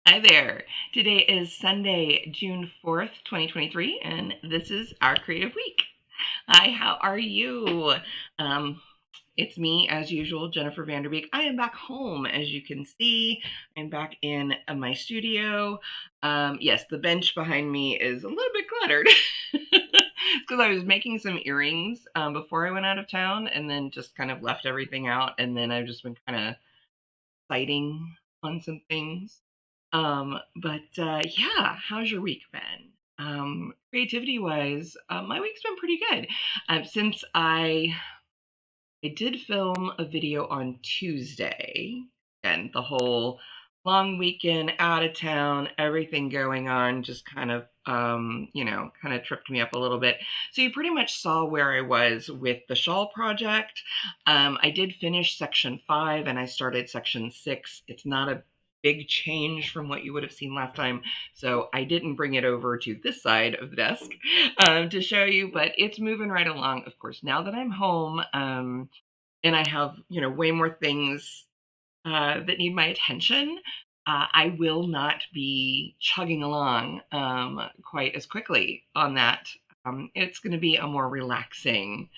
Hi there. Today is Sunday, June 4th, 2023, and this is our Creative Week. Hi, how are you? Um, it's me, as usual, Jennifer Vanderbeek. I am back home, as you can see. I'm back in my studio. Yes, the bench behind me is a little bit cluttered because I was making some earrings before I went out of town and then just kind of left everything out. And then I've just been kind of citing on some things. But yeah, how's your week been? Creativity wise, my week's been pretty good. Since I did film a video on Tuesday, and the whole long weekend out of town, everything going on, just kind of kind of tripped me up a little bit. So you pretty much saw where I was with the shawl project. I did finish section 5 and I started section 6. It's not a big change from what you would have seen last time. So I didn't bring it over to this side of the desk to show you, but it's moving right along. Of course, now that I'm home, and I have, way more things that need my attention, I will not be chugging along quite as quickly on that. It's going to be a more relaxing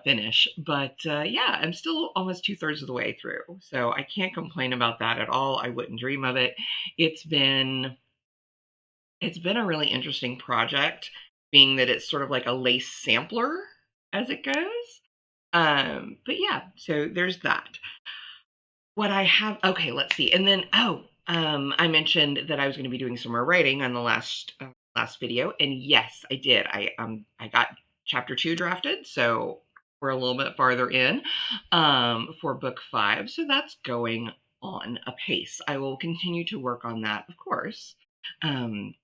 finish, but yeah, I'm still almost 2/3 of the way through, so I can't complain about that at all. I wouldn't dream of it. It's been it's been a really interesting project, being that it's sort of like a lace sampler as it goes. But yeah, so there's that. What I have, okay, let's see. And then, I mentioned that I was going to be doing some more writing on the last video, and yes, I did. I got chapter 2 drafted, so we're a little bit farther in for book 5. So that's going on apace. I will continue to work on that, of course, um,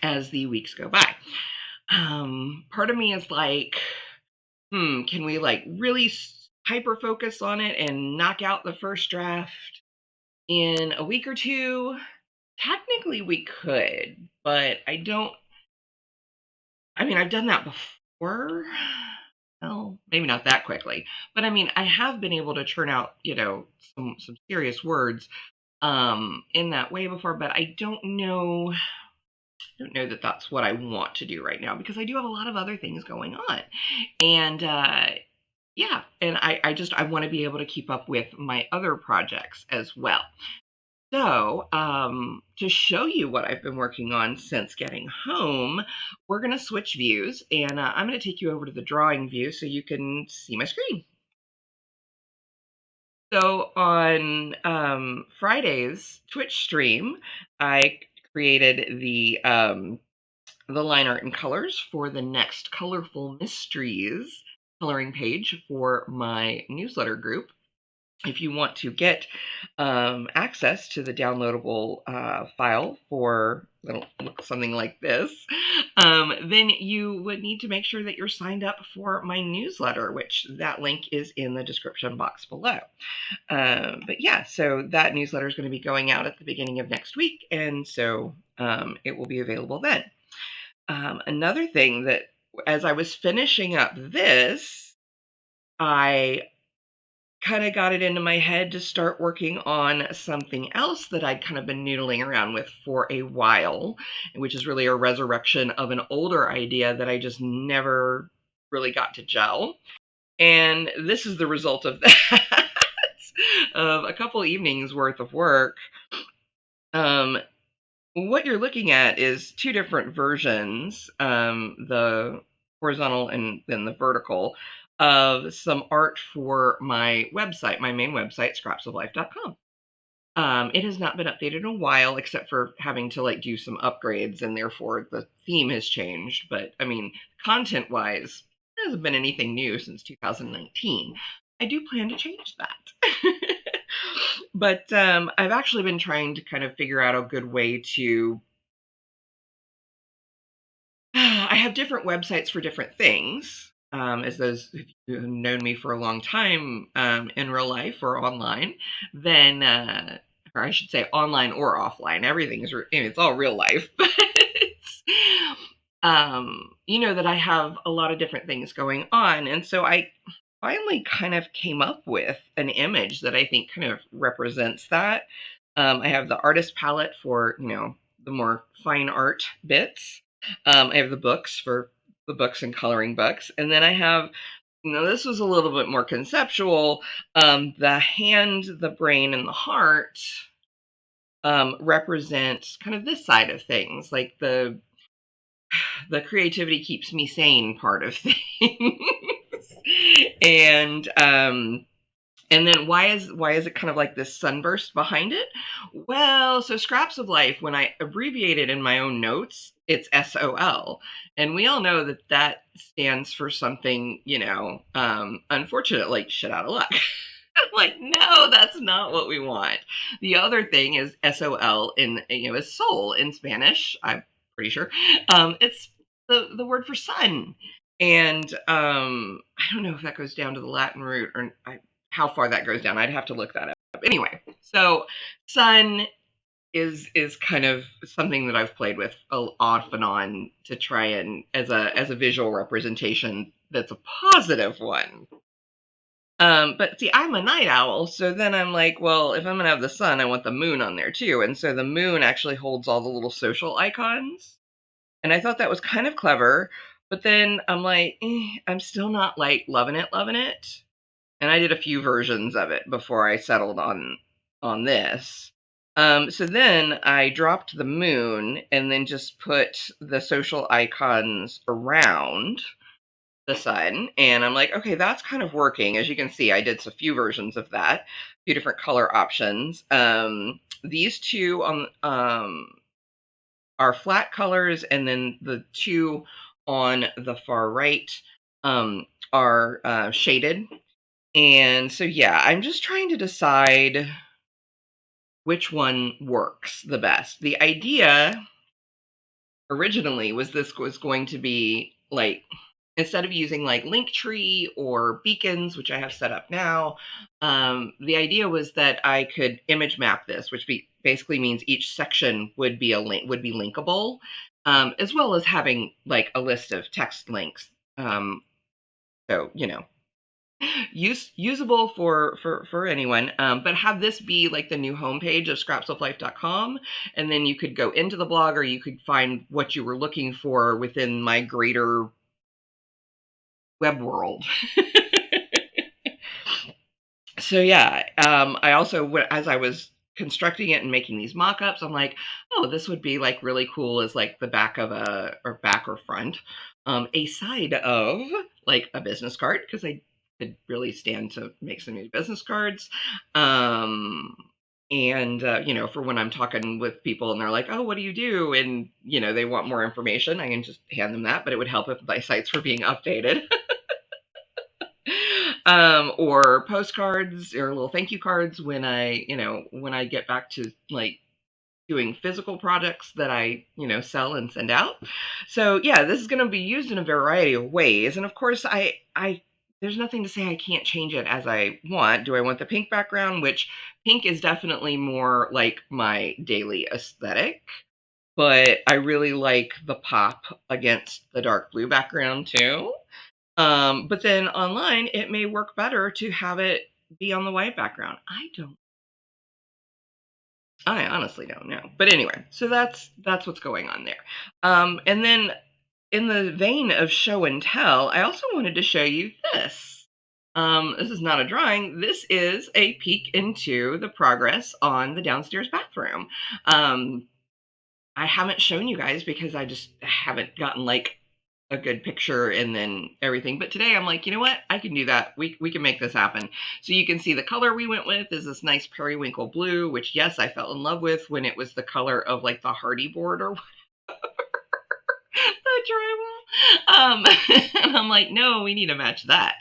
as the weeks go by. Part of me is like, can we like really hyper focus on it and knock out the first draft in a week or two? Technically, we could, but I mean, I've done that before. Well, maybe not that quickly, but I mean, I have been able to churn out, some serious words in that way before, but I don't know that that's what I want to do right now because I do have a lot of other things going on. And yeah, and I want to be able to keep up with my other projects as well. So, to show you what I've been working on since getting home, we're going to switch views, and I'm going to take you over to the drawing view so you can see my screen. So on Friday's Twitch stream, I created the line art and colors for the next Colorful Mysteries coloring page for my newsletter group. If you want to get access to the downloadable file for something like this, then you would need to make sure that you're signed up for my newsletter, which that link is in the description box below. But yeah, so that newsletter is going to be going out at the beginning of next week, and so it will be available then. Another thing that, as I was finishing up this, I kind of got it into my head to start working on something else that I'd kind of been noodling around with for a while, which is really a resurrection of an older idea that I just never really got to gel. And this is the result of that, of a couple evenings worth of work. What you're looking at is two different versions, the horizontal and then the vertical, of some art for my website, my main website, scrapsoflife.com. It has not been updated in a while, except for having to like do some upgrades, and therefore the theme has changed. But I mean, content-wise, there hasn't been anything new since 2019. I do plan to change that. But I've actually been trying to kind of figure out a good way to. I have different websites for different things. As those who have known me for a long time in real life or online, then, or I should say online or offline, everything is, it's all real life. But that I have a lot of different things going on. And so I finally kind of came up with an image that I think kind of represents that. I have the artist palette for, the more fine art bits. I have the books for the books and coloring books. And then I have, this was a little bit more conceptual. The hand, the brain, and the heart represent kind of this side of things, like the creativity keeps me sane part of things. and and then why is it kind of like this sunburst behind it? Well, so Scraps of Life, when I abbreviate it in my own notes, it's SOL. And we all know that that stands for something, unfortunate, like shit out of luck. Like, no, that's not what we want. The other thing is SOL is soul in Spanish. I'm pretty sure. It's the word for sun. And I don't know if that goes down to the Latin root or how far that goes down. I'd have to look that up. Anyway, so sun is kind of something that I've played with off and on to try and as a visual representation that's a positive one. But see, I'm a night owl, so then I'm like, well, if I'm gonna have the sun, I want the moon on there too. And so the moon actually holds all the little social icons. And I thought that was kind of clever, but then I'm like, I'm still not like loving it. And I did a few versions of it before I settled on this. So then I dropped the moon and then just put the social icons around the sun, and I'm like, okay, that's kind of working. As you can see, I did a few versions of that, a few different color options. These two on are flat colors, and then the two on the far right are shaded. And so yeah, I'm just trying to decide which one works the best. The idea originally was this was going to be like, instead of using like Linktree or beacons, which I have set up now, the idea was that I could image map this, which basically means each section would be linkable, as well as having like a list of text links. So usable for anyone, but have this be like the new homepage of scrapsoflife.com, and then you could go into the blog, or you could find what you were looking for within my greater web world. So yeah, I also, as I was constructing it and making these mock-ups, I'm like, oh, this would be like really cool as like the back of back or front, a side of like a business card, because I could really stand to make some new business cards. And for when I'm talking with people and they're like, oh, what do you do? And they want more information, I can just hand them that, but it would help if my sites were being updated. Or postcards or little thank you cards when I get back to like doing physical projects that I sell and send out. So yeah, this is going to be used in a variety of ways, and of course I there's nothing to say I can't change it as I want. Do I want the pink background? Which pink is definitely more like my daily aesthetic, but I really like the pop against the dark blue background too. But then online, it may work better to have it be on the white background. I honestly don't know. But anyway, so that's what's going on there. And then in the vein of show and tell, I also wanted to show you this. This is not a drawing. This is a peek into the progress on the downstairs bathroom. I haven't shown you guys because I just haven't gotten like a good picture and then everything. But today I'm like, you know what? I can do that. We can make this happen. So you can see the color we went with is this nice periwinkle blue, which yes, I fell in love with when it was the color of like the Hardy board or the drywall. And I'm like, no, we need to match that.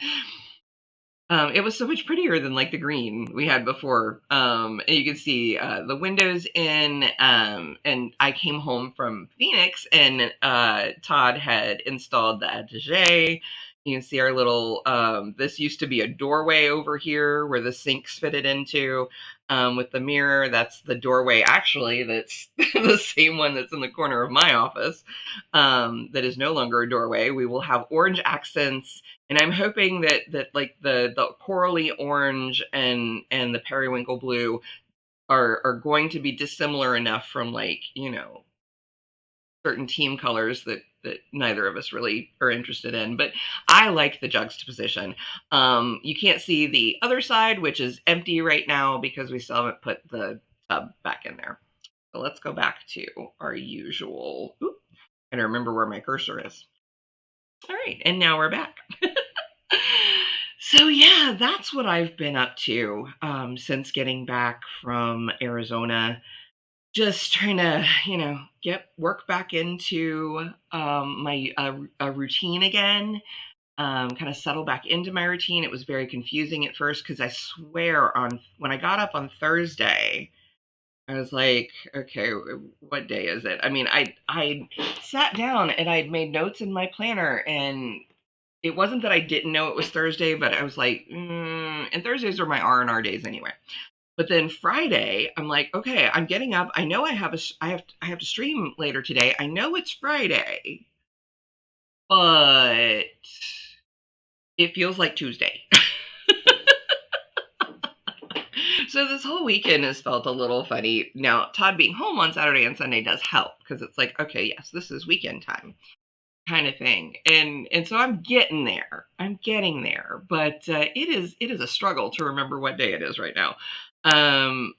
It was so much prettier than like the green we had before. And you can see the windows in, and I came home from Phoenix and Todd had installed the attaché. You can see our little, this used to be a doorway over here where the sinks fitted into, with the mirror. That's the doorway actually, that's the same one that's in the corner of my office, that is no longer a doorway. We will have orange accents, and I'm hoping that like the corally orange and the periwinkle blue are going to be dissimilar enough from, like, certain team colors that neither of us really are interested in. But I like the juxtaposition. You can't see the other side, which is empty right now because we still haven't put the tub back in there. So let's go back to our usual. Oop, and remember where my cursor is. All right, and now we're back. So yeah, that's what I've been up to since getting back from Arizona. Just trying to, get work back into my a routine again. Kind of settle back into my routine. It was very confusing at first because I swear on when I got up on Thursday, I was like, okay, what day is it? I mean, I sat down and I'd made notes in my planner, and it wasn't that I didn't know it was Thursday, but I was like, and Thursdays are my R&R days anyway. But then Friday, I'm like, okay, I'm getting up. I know I have to stream later today. I know it's Friday, but it feels like Tuesday. So this whole weekend has felt a little funny. Now, Todd being home on Saturday and Sunday does help because it's like, okay, yes, this is weekend time kind of thing. And so I'm getting there. I'm getting there, but it is a struggle to remember what day it is right now. Um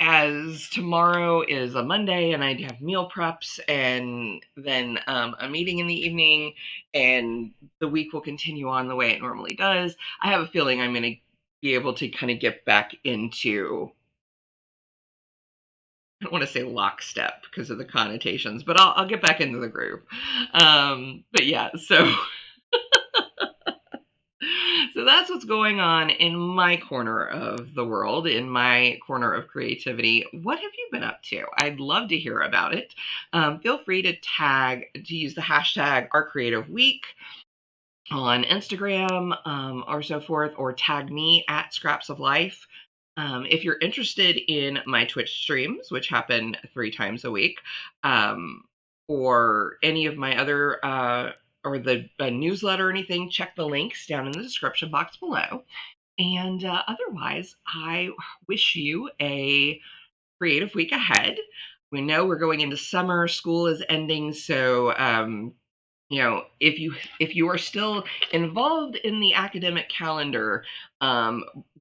as tomorrow is a Monday and I have meal preps and then a meeting in the evening, and the week will continue on the way it normally does. I have a feeling I'm going to be able to kind of get back into, I don't want to say lockstep because of the connotations, but I'll get back into the groove. But yeah, so that's what's going on in my corner of the world, in my corner of creativity. What have you been up to? I'd love to hear about it. Feel free to use the hashtag Our Creative Week on Instagram or so forth, or tag me at Scraps of Life. If you're interested in my Twitch streams, which happen 3 times a week, um, or any of my other or the newsletter or anything, check the links down in the description box below. And otherwise, I wish you a creative week ahead. We know we're going into summer, school is ending, so if you are still involved in the academic calendar,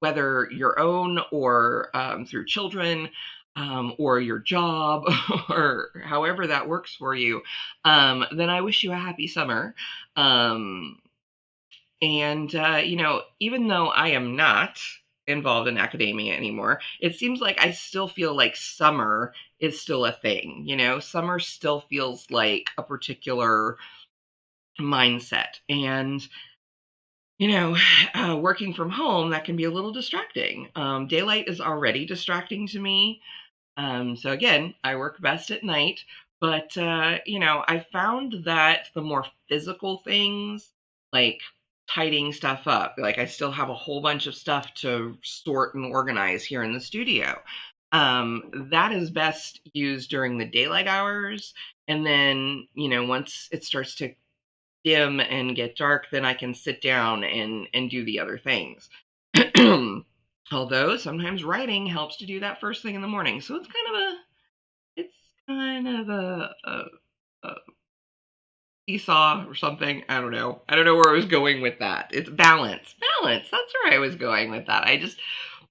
whether your own or through children, or your job, or however that works for you, then I wish you a happy summer. And even though I am not involved in academia anymore, it seems like I still feel like summer is still a thing. Summer still feels like a particular mindset. And, you know, working from home, that can be a little distracting. Daylight is already distracting to me. So again, I work best at night, but I found that the more physical things, like tidying stuff up, like I still have a whole bunch of stuff to sort and organize here in the studio. That is best used during the daylight hours. And then, once it starts to dim and get dark, then I can sit down and do the other things. Although sometimes writing helps to do that first thing in the morning. So it's kind of a seesaw or something. I don't know. I don't know where I was going with that. It's balance. Balance. That's where I was going with that. I just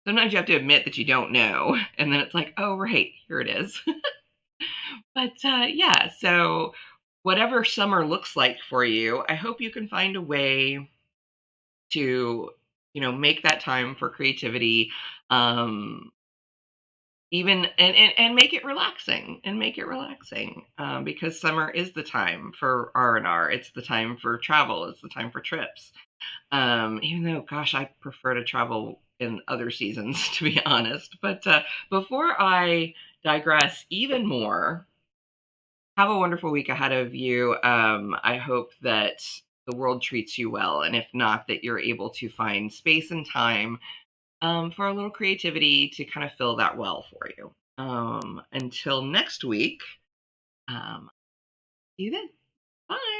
sometimes you have to admit that you don't know, and then it's like, oh right, here it is. But yeah, so whatever summer looks like for you, I hope you can find a way to make that time for creativity, um even and make it relaxing, because summer is the time for R&R. It's the time for travel. It's the time for trips. Even though, gosh, I prefer to travel in other seasons, to be honest. But before I digress even more, have a wonderful week ahead of you. I hope that the world treats you well, and if not, that you're able to find space and time for a little creativity to kind of fill that well for you. Until next week, see you then. Bye.